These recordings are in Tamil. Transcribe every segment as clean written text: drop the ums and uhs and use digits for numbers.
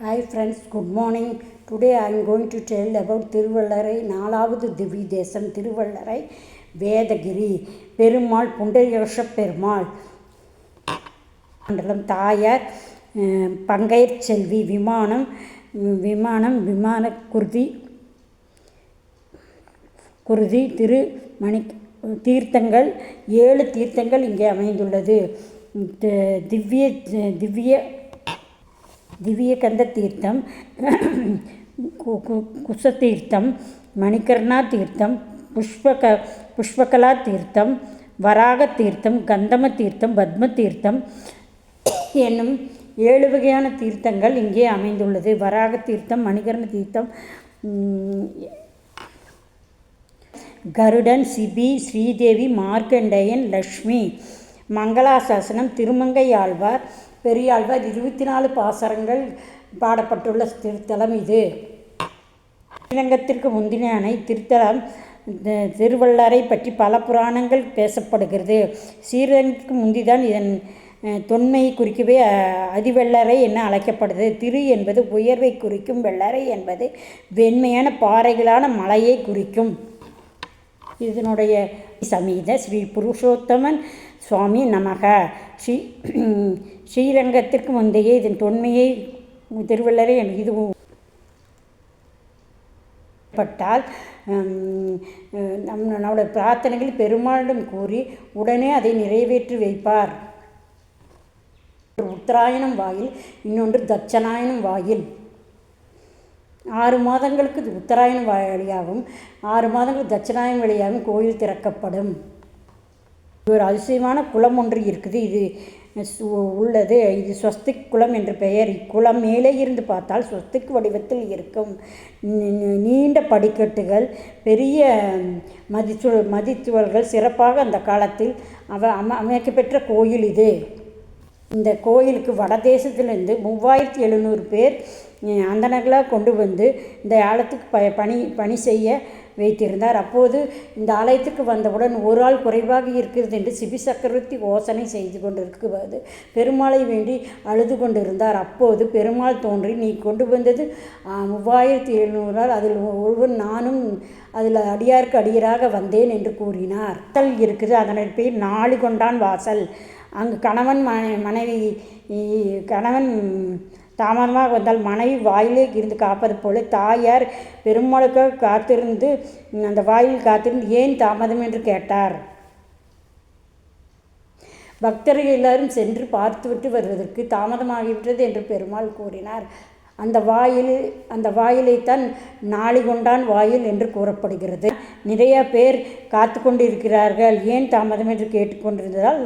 Hi friends, good morning. Today I am going to tell about Thiruvellarai நாலாவது திவ்ய தேசம் திருவள்ளரை வேதகிரி பெருமாள் புண்டரீகாட்ச பெருமாள் மண்டலம் தாயார் பங்கையர் செல்வி விமான குருதி திருமணி தீர்த்தங்கள் 7 தீர்த்தங்கள் இங்கே அமைந்துள்ளது. திவ்யகந்த தீர்த்தம், குசதீர்த்தம், மணிகர்ணா தீர்த்தம், புஷ்பகலா தீர்த்தம், வராக தீர்த்தம், கந்தம தீர்த்தம், பத்ம தீர்த்தம் என்னும் 7 வகையான தீர்த்தங்கள் இங்கே அமைந்துள்ளது. வராக தீர்த்தம், மணிகர்ண தீர்த்தம், கருடன், சிபி, ஸ்ரீதேவி, மார்க்கண்டேயன், லக்ஷ்மி. மங்களாசாசனம் திருமங்கையாழ்வார் பெரியாழ்வார் 24 பாசுரங்கள் பாடப்பட்டுள்ள திருத்தலம் இது. ஸ்ரீரங்கத்திற்கு முந்தின அணை திருத்தலம் திருவள்ளரை பற்றி பல புராணங்கள் பேசப்படுகிறது. ஸ்ரீரங்கத்துக்கு முந்திதான் இதன் தொன்மையை குறிக்கவே அதிவெள்ளரை என அழைக்கப்படுது. திரு என்பது உயர்வை குறிக்கும், வெள்ளரை என்பது வெண்மையான பாறைகளான மலையை குறிக்கும். இதனுடைய சமீத ஸ்ரீ புருஷோத்தமன் சுவாமி நமக. ஸ்ரீரங்கத்திற்கு முந்தைய இதன் தொன்மையை திருவள்ளரை இது பட்டால் நம்முடைய பிரார்த்தனைகள் பெருமாளிடம் கூறி உடனே அதை நிறைவேற்றி வைப்பார். உத்தராயணம் வாயில், இன்னொன்று தட்சணாயனம் வாயில். 6 மாதங்களுக்கு உத்தராயணம் வழியாகவும் 6 மாதங்களுக்கு தட்சிணாயனம் வழியாகவும் கோயில் திறக்கப்படும். ஒரு அதிசயமான குளம் ஒன்று இருக்குது, இது உள்ளது. இது ஸ்வஸ்திக் குளம் என்ற பெயர். இக்குளம் மேலே இருந்து பார்த்தால் ஸ்வஸ்திக் வடிவத்தில் இருக்கும். நீண்ட படிக்கட்டுகள், பெரிய மதிச்சுவல்கள் சிறப்பாக அந்த காலத்தில் அமைக்கப்பெற்ற கோயில் இது. இந்த கோயிலுக்கு வடதேசத்திலிருந்து 3700 பேர் அந்தணர்களாக கொண்டு வந்து இந்த ஆலயத்துக்கு பணி செய்ய வைத்திருந்தார். அப்போது இந்த ஆலயத்துக்கு வந்தவுடன் ஒரு ஆள் குறைவாக இருக்கிறது என்று சிபி சக்கரவர்த்தி யோசனை செய்து கொண்டிருக்கும்போது பெருமாளை வேண்டி அழுது கொண்டிருந்தார். அப்போது பெருமாள் தோன்றி, நீ கொண்டு வந்தது 3700 ஆள், அதில் ஒருவன் நானும் அதில் அடியாருக்கு அடியராக வந்தேன் என்று கூறினார். வாசல் இருக்குது, அதன் பேர் நாளிகொண்டான் வாசல். அங்கு கணவன் தாமதமாக வந்தால் மனைவி வாயிலே இருந்து காப்பது போல தாயார் பெருமாளுக்காக காத்திருந்து அந்த வாயில் காத்திருந்து ஏன் தாமதம் என்று கேட்டார். பக்தர்கள் எல்லாரும் சென்று பார்த்துவிட்டு வருவதற்கு தாமதமாகிவிட்டது என்று பெருமாள் கூறினார். அந்த வாயிலைத்தான் நாளிகொண்டான் வாயில் என்று கூறப்படுகிறது. நிறைய பேர் காத்து கொண்டிருக்கிறார்கள், ஏன் தாமதம் என்று கேட்டுக்கொண்டிருந்ததால்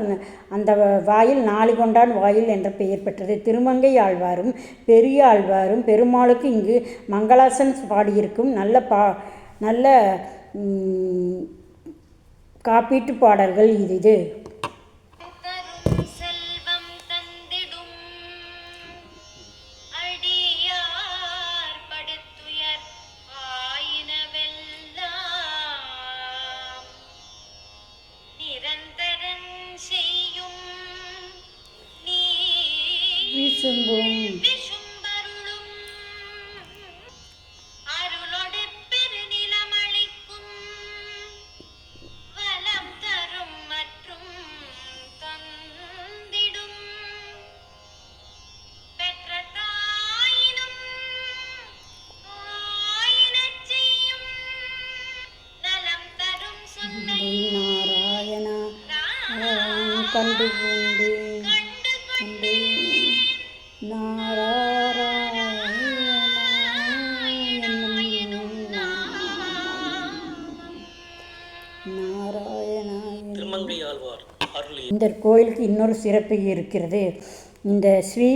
அந்த வாயில் நாளிகொண்டான் வாயில் என்ற பெயர் பெற்றது. திருமங்கை ஆழ்வாரும் பெரிய ஆழ்வாரும் பெருமாளுக்கு இங்கு மங்களாசன் பாடியிருக்கும் நல்ல காப்பீட்டு பாடல்கள் இது. நாராயணா கண்டு இந்த கோயிலுக்கு இன்னொரு சிறப்பு இருக்கிறது. இந்த ஸ்ரீ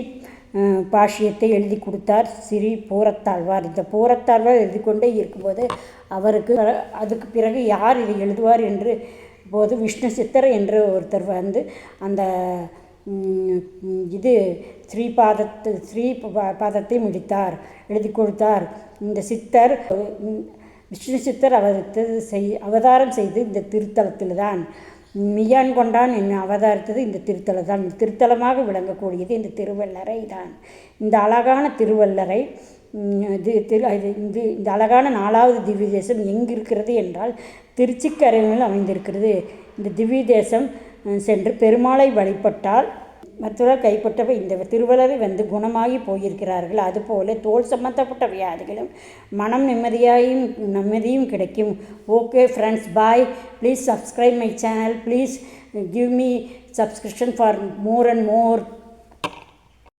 பாஷ்யத்தை எழுதி கொடுத்தார் ஸ்ரீ பூரத்தாழ்வார். இந்த பூரத்தாழ்வார் எழுதி கொண்டே இருக்கும்போது அதுக்கு பிறகு யார் இதை எழுதுவார் என்று போது விஷ்ணு சித்தர் என்று ஒருத்தர் வந்து அந்த ஸ்ரீ பாதத்தை முடித்தார், எழுதி கொடுத்தார். இந்த சித்தர் விஷ்ணு சித்தர் அவதாரம் செய்து இந்த திருத்தலத்தில் தான். மியான் கொண்டான் என்ன அவதாரித்தது இந்த திருத்தலம் தான். இந்த திருத்தலமாக விளங்கக்கூடியது இந்த திருவள்ளரை தான். இந்த அழகான திருவள்ளரை இந்த அழகான 4வது திவ்ய தேசம் எங்கு இருக்கிறது என்றால் திருச்சிக்கு அருகில் அமைந்திருக்கிறது. இந்த திவ்ய தேசம் சென்று பெருமாளை வழிபட்டால் மற்றவர்கள் கைப்பற்றவை இந்த திருவள்ளரை வந்து குணமாகி போயிருக்கிறார்கள். அதுபோல் தோல் சம்பந்தப்பட்ட வியாதிகளும் மனம் நிம்மதியும் கிடைக்கும். Okay friends, bye. Please subscribe my channel. Please give me subscription for more and more